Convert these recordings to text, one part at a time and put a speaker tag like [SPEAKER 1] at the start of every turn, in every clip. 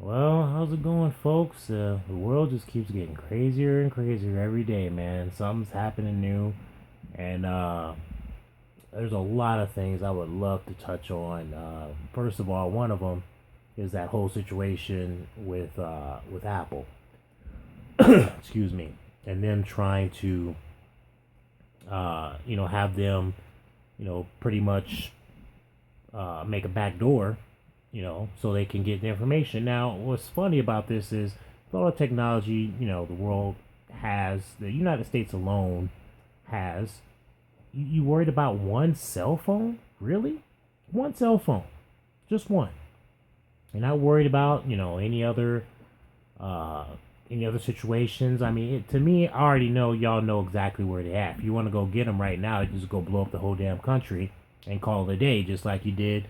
[SPEAKER 1] Well, how's it going, folks? The world just keeps getting crazier and crazier every day, man. Something's happening new, and there's a lot of things I would love to touch on. First of all, one of them is that whole situation with Apple. Excuse me, and them trying to have them pretty much make a back door, so they can get the information. Now, what's funny about this is with all the technology, the world has, the United States alone has, you worried about one cell phone? Really? One cell phone. Just one. You're not worried about, uh, any other situations. I mean, to me, I already know y'all know exactly where they're at. If you want to go get them right now, you just go blow up the whole damn country and call it a day, just like you did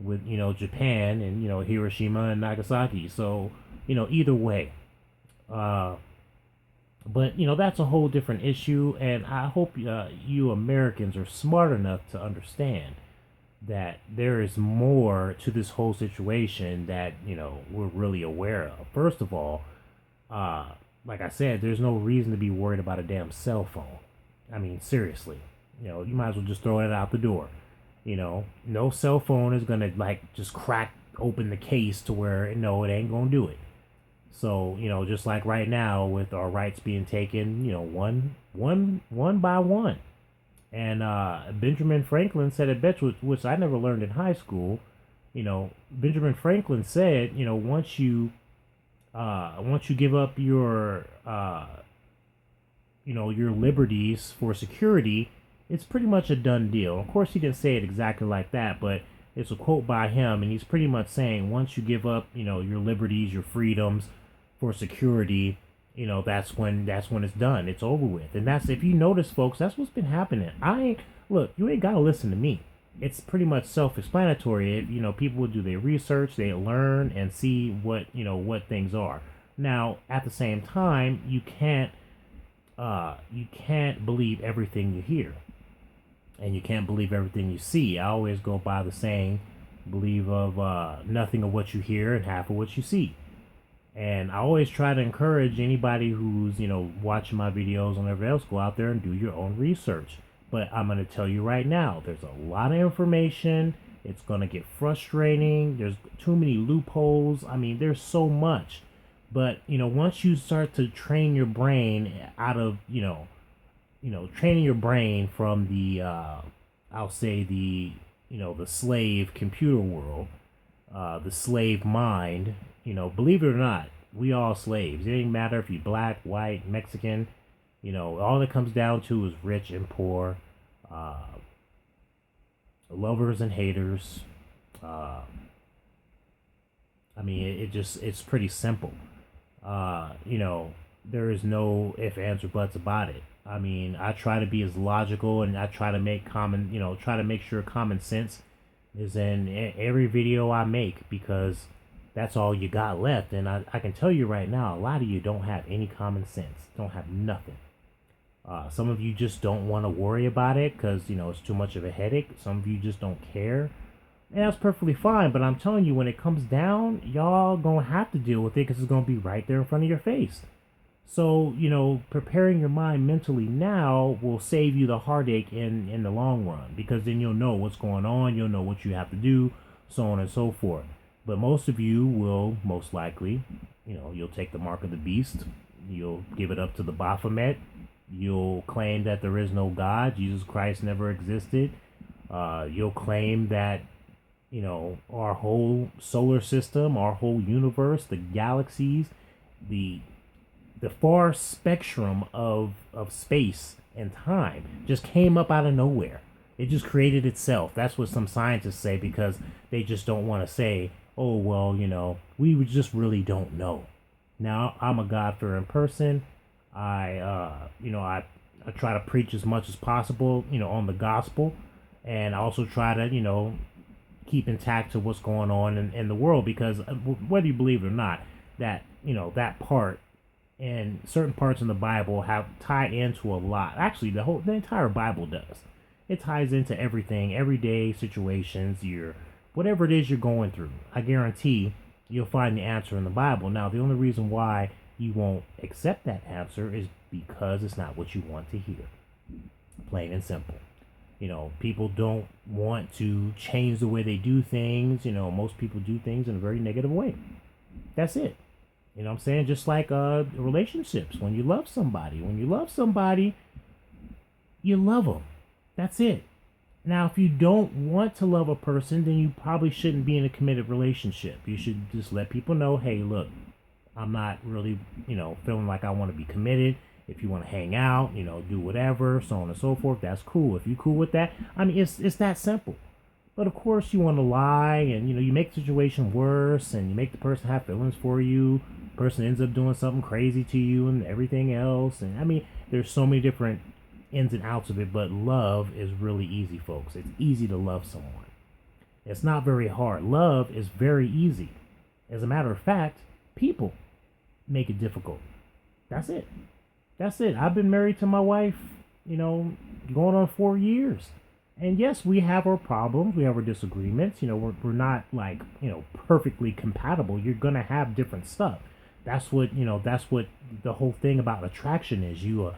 [SPEAKER 1] with Japan and Hiroshima and Nagasaki. So either way, uh, but that's a whole different issue, and I hope you Americans are smart enough to understand that there is more to this whole situation that we're really aware of. First of all, uh, like I said, there's no reason to be worried about a damn cell phone. I mean, seriously, you might as well just throw it out the door. No cell phone is gonna like just crack open the case to where no, it ain't gonna do it. So just like right now with our rights being taken, one by one. And Benjamin Franklin said it best, which I never learned in high school. Benjamin Franklin said, once you give up your liberties for security, it's pretty much a done deal. Of course, he didn't say it exactly like that, but it's a quote by him, and he's pretty much saying once you give up, your liberties, your freedoms for security, that's when it's done. It's over with. And that's, if you notice, folks, that's what's been happening. Look, you ain't gotta listen to me. It's pretty much self-explanatory. People will do their research, they learn and see what things are. Now, at the same time, you can't believe everything you hear, and you can't believe everything you see. I always go by the saying, believe of nothing of what you hear and half of what you see. And I always try to encourage anybody who's, watching my videos and whatever else, go out there and do your own research. But I'm going to tell you right now, there's a lot of information. It's going to get frustrating. There's too many loopholes. I mean, there's so much. But, once you start to train your brain out of, training your brain from the, I'll say the slave computer world, the slave mind. Believe it or not, we all slaves. It ain't matter if you're black, white, Mexican. All it comes down to is rich and poor, uh, lovers and haters. Uh, I mean, it's pretty simple. There is no if, ands, or buts about it. I mean, I try to be as logical, and I try to try to make sure common sense is in every video I make, because that's all you got left. And I can tell you right now, a lot of you don't have any common sense, don't have nothing. Some of you just don't want to worry about it because, it's too much of a headache. Some of you just don't care. And that's perfectly fine. But I'm telling you, when it comes down, y'all gonna have to deal with it because it's gonna be right there in front of your face. So, preparing your mind mentally now will save you the heartache in the long run, because then you'll know what's going on, you'll know what you have to do, so on and so forth. But most of you will most likely, you'll take the mark of the beast, you'll give it up to the Baphomet, you'll claim that there is no God, Jesus Christ never existed, you'll claim that, our whole solar system, our whole universe, the galaxies, the far spectrum of space and time just came up out of nowhere. It just created itself. That's what some scientists say, because they just don't want to say, oh, well, we just really don't know. Now, I'm a God-fearing person. I try to preach as much as possible, on the gospel. And I also try to, keep intact to what's going on in the world, because whether you believe it or not, that, that part and certain parts in the Bible have tied into a lot. Actually, the entire Bible does. It ties into everything, everyday situations, whatever it is you're going through. I guarantee you'll find the answer in the Bible. Now, the only reason why you won't accept that answer is because it's not what you want to hear. Plain and simple. People don't want to change the way they do things. Most people do things in a very negative way. That's it. You know what I'm saying? Just like relationships. When you love somebody, you love them. That's it. Now, if you don't want to love a person, then you probably shouldn't be in a committed relationship. You should just let people know, hey, look, I'm not really, feeling like I want to be committed. If you want to hang out, do whatever, so on and so forth, that's cool. If you cool with that, I mean, it's that simple. But of course, you want to lie, and you make the situation worse, and you make the person have feelings for you. The person ends up doing something crazy to you, and everything else. And I mean, there's so many different ins and outs of it. But love is really easy, folks. It's easy to love someone. It's not very hard. Love is very easy. As a matter of fact, people make it difficult. That's it. I've been married to my wife, going on 4 years. And yes, we have our problems. We have our disagreements. We're not like, perfectly compatible. You're going to have different stuff. That's what the whole thing about attraction is. You're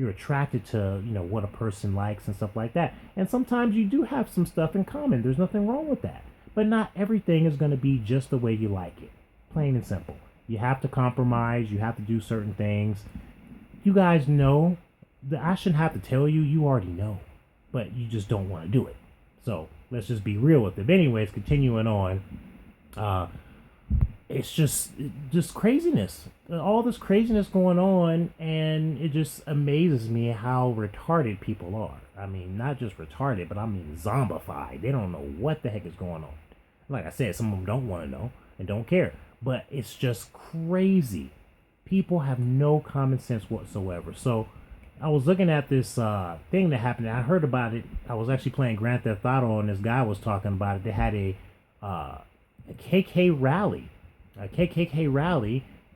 [SPEAKER 1] attracted to, what a person likes and stuff like that. And sometimes you do have some stuff in common. There's nothing wrong with that. But not everything is going to be just the way you like it. Plain and simple. You have to compromise. You have to do certain things. You guys know that I shouldn't have to tell you. You already know. But you just don't want to do it. So let's just be real with it. But anyways, continuing on. It's just craziness. All this craziness going on, and it just amazes me how retarded people are. I mean, not just retarded, but I mean zombified. They don't know what the heck is going on. Like I said, some of them don't want to know and don't care. But it's just crazy. People have no common sense whatsoever. So I was looking at this thing that happened. I heard about it. I was actually playing Grand Theft Auto, and this guy was talking about it. They had a KKK rally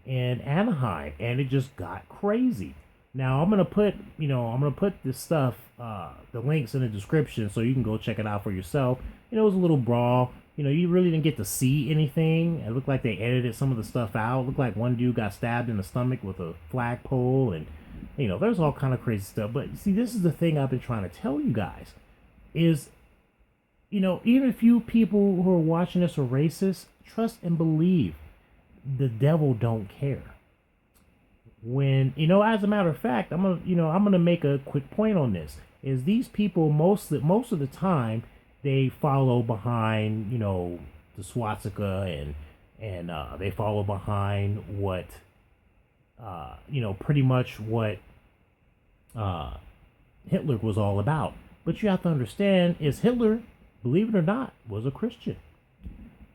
[SPEAKER 1] in Anaheim, and it just got crazy. Now I'm gonna put this stuff, the links in the description, so you can go check it out for yourself. It was a little brawl. You really didn't get to see anything. It looked like they edited some of the stuff out. It looked like one dude got stabbed in the stomach with a flagpole, and there's all kind of crazy stuff. But see, this is the thing I've been trying to tell you guys is, even if you people who are watching this are racist, trust and believe the devil don't care. When, as a matter of fact, I'm gonna make a quick point on this. Is these people most of the time they follow behind, the swastika and they follow behind what pretty much what Hitler was all about. But you have to understand is Hitler, believe it or not, was a Christian.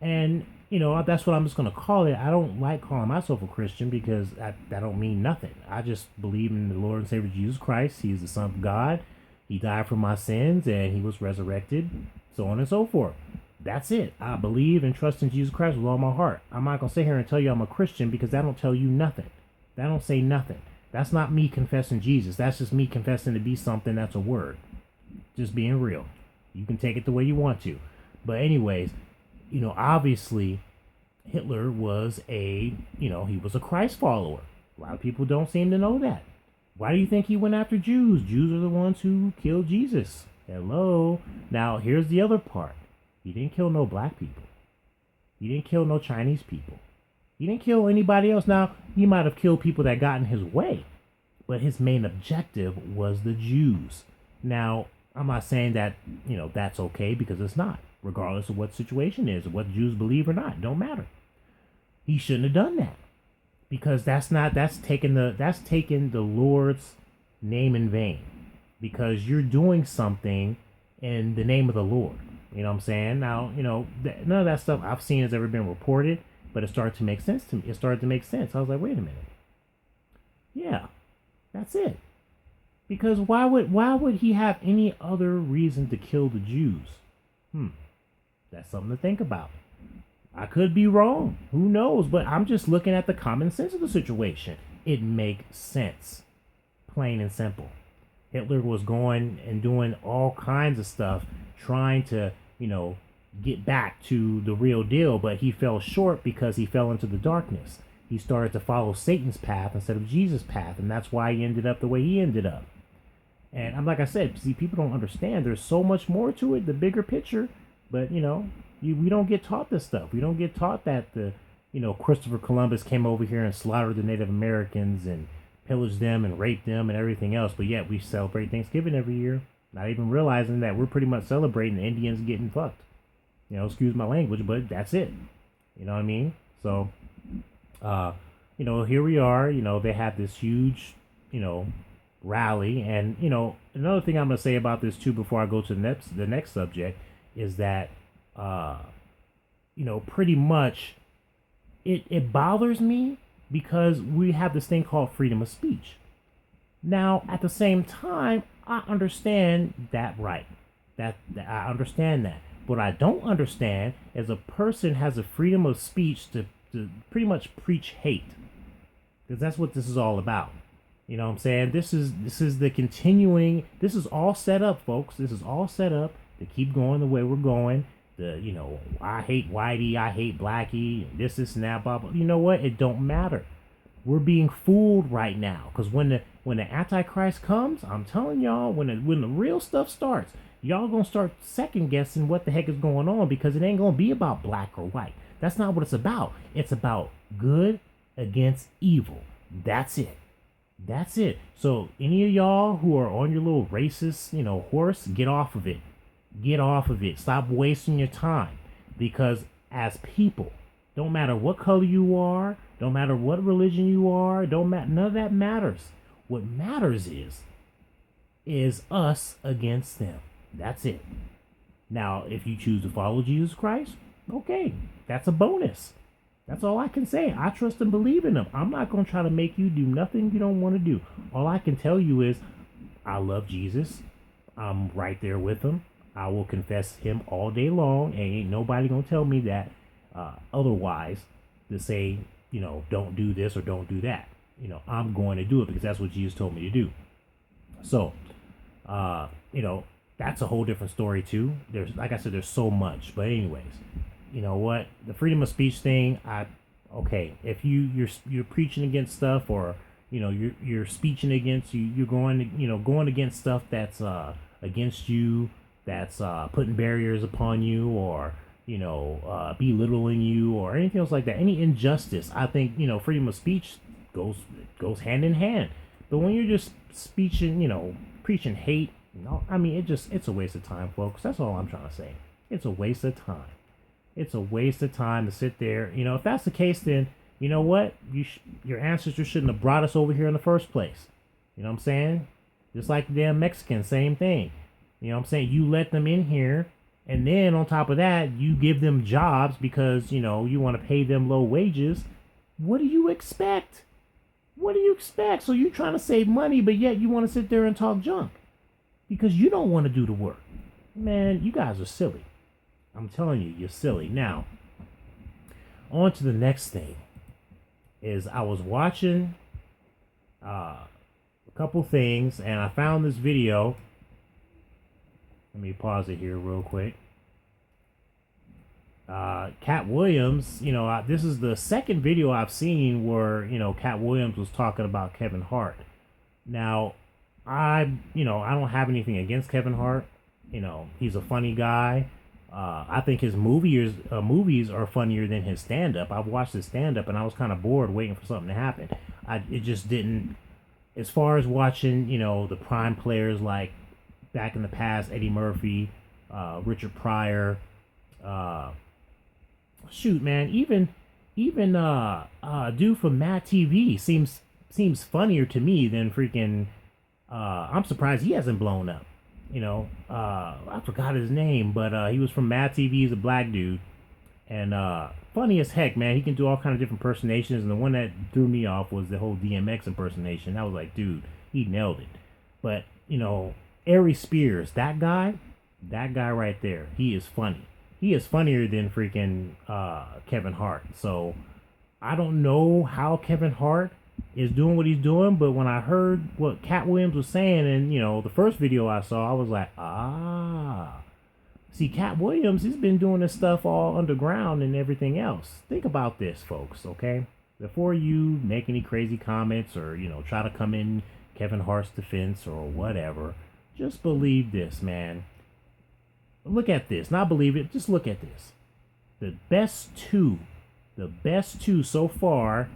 [SPEAKER 1] And, that's what I'm just going to call it. I don't like calling myself a Christian because that don't mean nothing. I just believe in the Lord and Savior Jesus Christ. He is the Son of God. He died for my sins and he was resurrected, so on and so forth. That's it. I believe and trust in Jesus Christ with all my heart. I'm not going to sit here and tell you I'm a Christian because that don't tell you nothing. That don't say nothing. That's not me confessing Jesus. That's just me confessing to be something that's a word. Just being real. You can take it the way you want to. But anyways, obviously Hitler was he was a Christ follower. A lot of people don't seem to know that. Why do you think he went after Jews? Jews are the ones who killed Jesus. Hello. Now, here's the other part. He didn't kill no black people. He didn't kill no Chinese people. He didn't kill anybody else. Now, he might have killed people that got in his way, but his main objective was the Jews. Now, I'm not saying that, that's okay, because it's not. Regardless of what the situation is, or what Jews believe or not, it don't matter. He shouldn't have done that. Because that's taking the Lord's name in vain. Because you're doing something in the name of the Lord. You know what I'm saying? Now, none of that stuff I've seen has ever been reported, but it started to make sense to me. It started to make sense. I was like, wait a minute. Yeah, that's it. Because why would he have any other reason to kill the Jews? That's something to think about. I could be wrong. Who knows? But I'm just looking at the common sense of the situation. It makes sense. Plain and simple. Hitler was going and doing all kinds of stuff, trying to, get back to the real deal, but he fell short because he fell into the darkness. He started to follow Satan's path instead of Jesus' path, and that's why he ended up the way he ended up. And I'm like I said, see, people don't understand. There's so much more to it, the bigger picture. But we don't get taught this stuff. We don't get taught that Christopher Columbus came over here and slaughtered the Native Americans and pillaged them and raped them and everything else. But yet we celebrate Thanksgiving every year, not even realizing that we're pretty much celebrating the Indians getting fucked. Excuse my language, but that's it. You know what I mean? So, here we are. They have this huge, rally, and another thing I'm gonna say about this too before I go to the next subject is that pretty much it bothers me because we have this thing called freedom of speech. Now, at the same time, I understand that right. That I understand that. What I don't understand is a person has a freedom of speech to pretty much preach hate. Because that's what this is all about. You know what I'm saying? This is the continuing. This is all set up, folks. This is all set up to keep going the way we're going. I hate Whitey, I hate Blackie, this and that, blah, blah. You know what? It don't matter. We're being fooled right now. Because when the Antichrist comes, I'm telling y'all, when the real stuff starts, y'all gonna start second guessing what the heck is going on, because it ain't gonna be about black or white. That's not what it's about. It's about good against evil. That's it. That's it. So any of y'all who are on your little racist, horse, get off of it. Get off of it. Stop wasting your time. Because as people, don't matter what color you are, don't matter what religion you are, none of that matters. What matters is us against them. That's it. Now, if you choose to follow Jesus Christ, okay, that's a bonus. That's all I can say. I trust and believe in him. I'm not going to try to make you do nothing you don't want to do. All I can tell you is I love Jesus. I'm right there with him. I will confess him all day long. And ain't nobody going to tell me that otherwise, to say, don't do this or don't do that. I'm going to do it because that's what Jesus told me to do. So, that's a whole different story too. Like I said, there's so much. But anyways, you know what? The freedom of speech thing, if you're preaching against stuff, or you're speeching against you're going against stuff that's against you, that's putting barriers upon you, or belittling you, or anything else like that, any injustice, I think freedom of speech goes hand in hand. But when you're just speeching, preaching hate, it's a waste of time, folks. That's all I'm trying to say. It's a waste of time. It's a waste of time to sit there. If that's the case, then you know what? Your ancestors shouldn't have brought us over here in the first place. You know what I'm saying? Just like the damn Mexicans, same thing. You know what I'm saying? You let them in here, and then on top of that, you give them jobs because, you want to pay them low wages. What do you expect? What do you expect? So you're trying to save money, but yet you want to sit there and talk junk because you don't want to do the work. Man, you guys are silly. I'm telling you, you're silly. Now, on to the next thing. Is I was watching a couple things, and I found this video. Let me pause it here real quick. Katt Williams, this is the second video I've seen where, Katt Williams was talking about Kevin Hart. Now, I don't have anything against Kevin Hart. He's a funny guy. I think his movies are funnier than his stand-up. I've watched his stand-up and I was kind of bored waiting for something to happen. It just didn't, as far as watching, the prime players like back in the past, Eddie Murphy, Richard Pryor, shoot, man, even dude from Mad TV seems funnier to me than freaking, I'm surprised he hasn't blown up. I forgot his name, but he was from Mad TV. He's a black dude, and funny as heck, man. He can do all kind of different impersonations, and the one that threw me off was the whole DMX impersonation. I was like, dude, he nailed it. But Ari Spears, that guy right there, he is funny. He is funnier than freaking Kevin Hart. So I don't know how Kevin Hart is doing what he's doing, but when I heard what Katt Williams was saying, and the first video I saw, I was like, See, Katt Williams, he's been doing this stuff all underground and everything else. Think about this, folks, okay? Before you make any crazy comments or, try to come in Kevin Hart's defense or whatever, just believe this, man. Look at this. Not believe it, just look at this. The best two so far,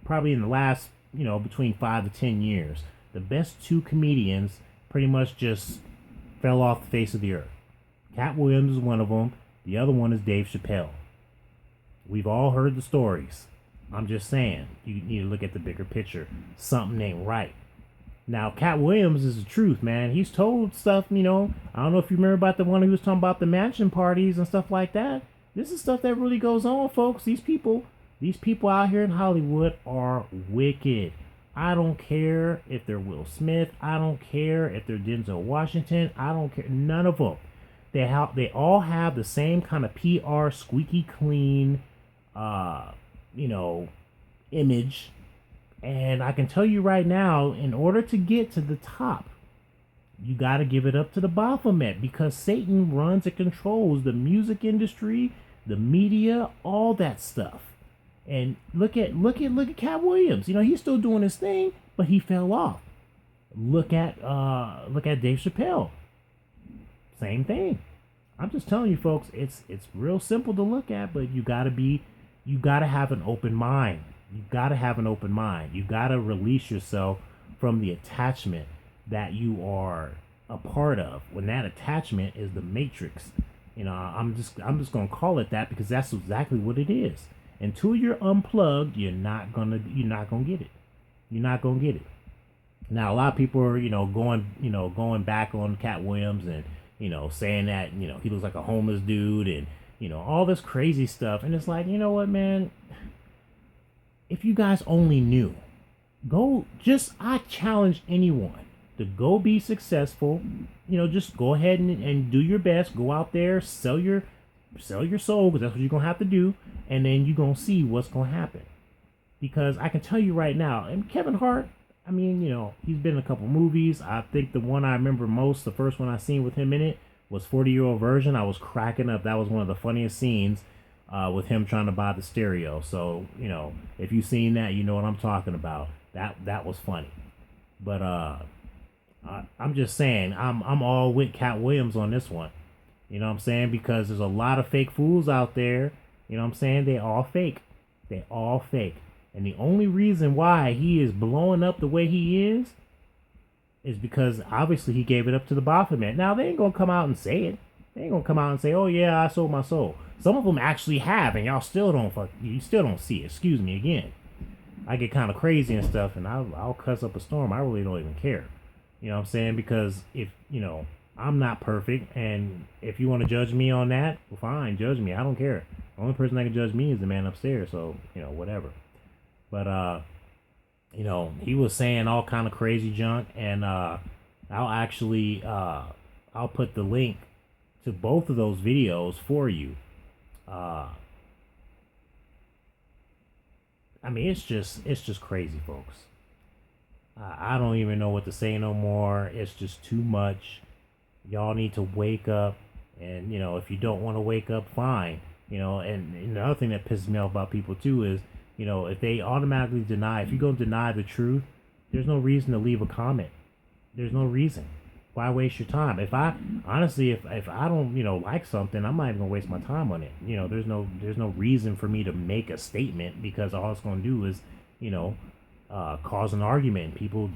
[SPEAKER 1] probably in the last, between 5 to 10 years, the best two comedians pretty much just fell off the face of the earth. Katt Williams is one of them. The other one is Dave Chappelle. We've all heard the stories. I'm just saying, you need to look at the bigger picture. Something ain't right. Now, Katt Williams is the truth, man. He's told stuff, I don't know if you remember about the one who was talking about the mansion parties and stuff like that. This is stuff that really goes on, folks. These people out here in Hollywood are wicked. I don't care if they're Will Smith. I don't care if they're Denzel Washington. I don't care. None of them. They all have the same kind of PR, squeaky clean, image. And I can tell you right now, in order to get to the top, you got to give it up to the Baphomet, because Satan runs and controls the music industry, the media, all that stuff. And look at Katt Williams. He's still doing his thing, but he fell off. Look at Dave Chappelle. Same thing. I'm just telling you, folks, it's real simple to look at, but you gotta have an open mind. You gotta release yourself from the attachment that you are a part of. When that attachment is the matrix. I'm just gonna call it that, because that's exactly what it is. Until you're unplugged, you're not gonna get it. You're not gonna get it. Now, a lot of people are, going back on Katt Williams and, saying that, he looks like a homeless dude and, all this crazy stuff. And it's like, you know what, man? If you guys only knew, I challenge anyone to go be successful. Just go ahead and do your best. Go out there, sell your soul, because that's what you're going to have to do. And then you're going to see what's going to happen. Because I can tell you right now, and Kevin Hart, he's been in a couple movies. I think the one I remember most, the first one I seen with him in it, was 40-Year-Old Virgin. I was cracking up. That was one of the funniest scenes with him trying to buy the stereo. So, if you've seen that, you know what I'm talking about. That was funny. But I'm just saying, I'm all with Katt Williams on this one. You know what I'm saying? Because there's a lot of fake fools out there. You know what I'm saying? They all fake. And the only reason why he is blowing up the way he is because obviously he gave it up to the Baphomet. Now, they ain't going to come out and say it. They ain't going to come out and say, oh, yeah, I sold my soul. Some of them actually have, and you still don't see it. Excuse me again. I get kind of crazy and stuff, and I'll cuss up a storm. I really don't even care. You know what I'm saying? Because if, I'm not perfect, and if you want to judge me on that, well, fine, judge me. I don't care. The only person that can judge me is the man upstairs, so, whatever. But, he was saying all kind of crazy junk, and I'll put the link to both of those videos for you. It's just crazy, folks. I don't even know what to say no more. It's just too much. Y'all need to wake up, and, if you don't want to wake up, fine. And another thing that pisses me off about people, too, is, if they automatically if you're going to deny the truth, there's no reason to leave a comment. There's no reason. Why waste your time? If I don't, like something, I'm not even going to waste my time on it. There's no reason for me to make a statement, because all it's going to do is, cause an argument. People,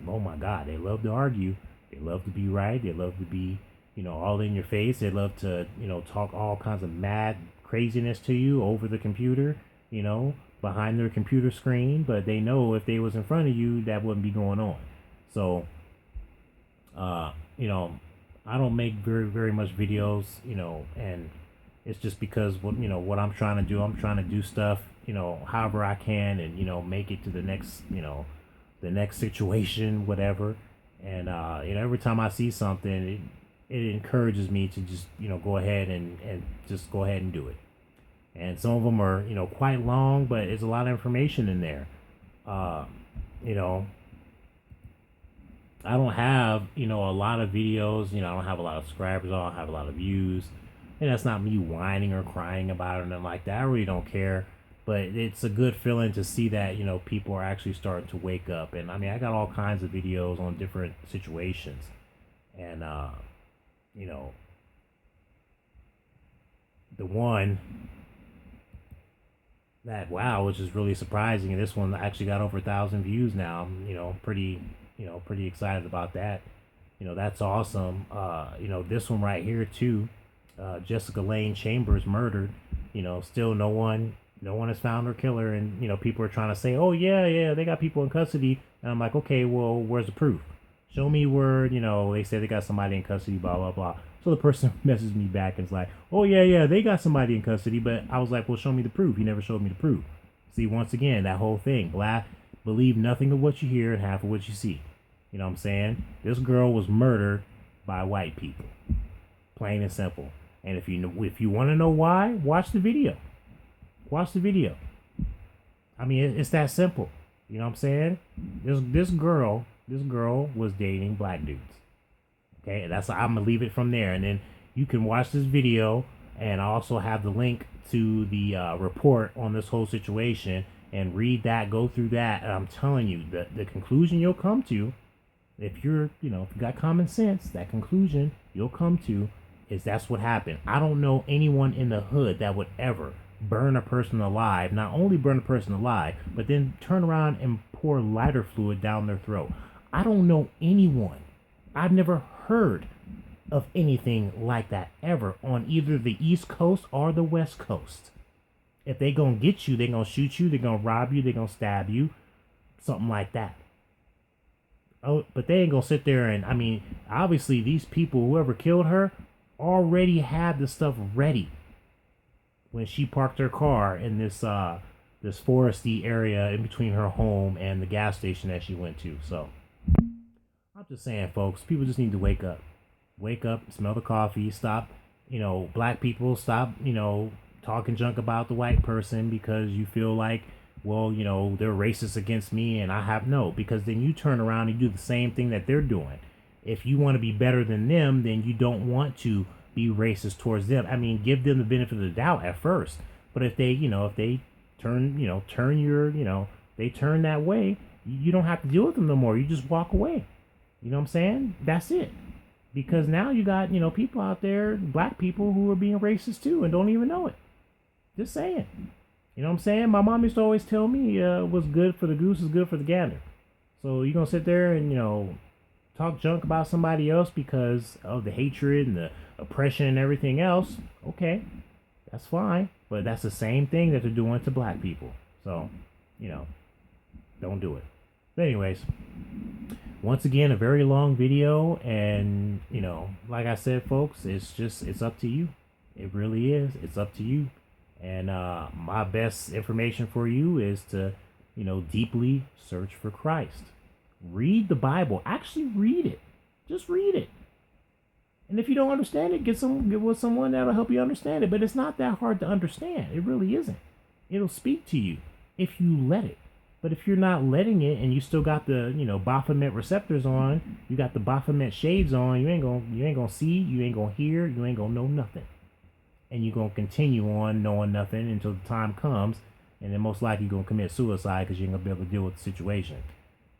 [SPEAKER 1] oh my God, they love to argue. They love to be right. They love to be, all in your face. They love to, talk all kinds of mad craziness to you over the computer, behind their computer screen. But they know if they was in front of you, that wouldn't be going on. So, I don't make very, very much videos, and it's just because what I'm trying to do. I'm trying to do stuff, however I can, and, make it to the next, the next situation, whatever. And, every time I see something, it encourages me to just, go ahead and just go ahead and do it. And some of them are, quite long, but it's a lot of information in there. I don't have, a lot of videos, I don't have a lot of subscribers, I don't have a lot of views. And that's not me whining or crying about it or nothing like that. I really don't care. But it's a good feeling to see that, people are actually starting to wake up. And I mean, I got all kinds of videos on different situations. And, you know, the one that, wow, which is really surprising. And this one actually got over 1,000 views now. I'm, pretty excited about that. That's awesome. This one right here too. Jessica Lane Chambers murdered. Still no one has found her killer, and people are trying to say, oh yeah, they got people in custody, and I'm like, okay, well, where's the proof? Show me where they say they got somebody in custody, blah blah blah. So the person messages me back and is like, oh yeah, they got somebody in custody, but I was like, well, show me the proof. You never showed me the proof. See, once again, that whole thing, believe nothing of what you hear and half of what you see. You know what I'm saying? This girl was murdered by white people, plain and simple. And if you want to know why, watch the video. Watch the video. I mean, it's that simple. You know what I'm saying? This girl was dating black dudes. Okay, and I'm gonna leave it from there, and then you can watch this video, and I also have the link to the report on this whole situation, and read that, go through that, and I'm telling you, the conclusion you'll come to, if you got common sense, that conclusion you'll come to is that's what happened. I don't know anyone in the hood that would ever burn a person alive, not only burn a person alive, but then turn around and pour lighter fluid down their throat. I don't know anyone. I've never heard of anything like that ever on either the East Coast or the West Coast. If they gonna get you, they gonna shoot you, they gonna rob you, they gonna stab you, something like that. Oh, but they ain't gonna sit there and, I mean, obviously these people, whoever killed her, already had the stuff ready when she parked her car in this foresty area in between her home and the gas station that she went to. So I'm just saying, folks, people just need to wake up. Wake up, smell the coffee, stop, black people, stop, talking junk about the white person because you feel like, well, they're racist against me and I have no, because then you turn around and do the same thing that they're doing. If you want to be better than them, then you don't want to be racist towards them. I mean, give them the benefit of the doubt at first. But if they, they turn that way, you don't have to deal with them no more. You just walk away. You know what I'm saying? That's it. Because now you got, people out there, black people who are being racist too and don't even know it. Just saying. You know what I'm saying? My mom used to always tell me, what's good for the goose is good for the gander. So you're going to sit there and, talk junk about somebody else because of the hatred and the oppression and everything else. Okay, that's fine. But that's the same thing that they're doing to black people. So, don't do it. But anyways, once again, a very long video. And, like I said, folks, it's up to you. It really is. It's up to you. And my best information for you is to, deeply search for Christ. Read the Bible. Actually read it. Just read it. And if you don't understand it, get with someone that'll help you understand it. But it's not that hard to understand. It really isn't. It'll speak to you if you let it. But if you're not letting it and you still got the, Baphomet receptors on, you got the Baphomet shades on, you ain't gonna see, you ain't gonna hear, you ain't gonna know nothing. And you're gonna continue on knowing nothing until the time comes, and then most likely you're gonna commit suicide because you ain't gonna be able to deal with the situation.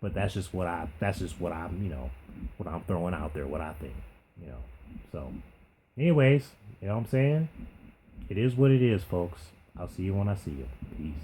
[SPEAKER 1] But that's just what I'm what I'm throwing out there, what I think, So, anyways, you know what I'm saying? It is what it is, folks. I'll see you when I see you. Peace.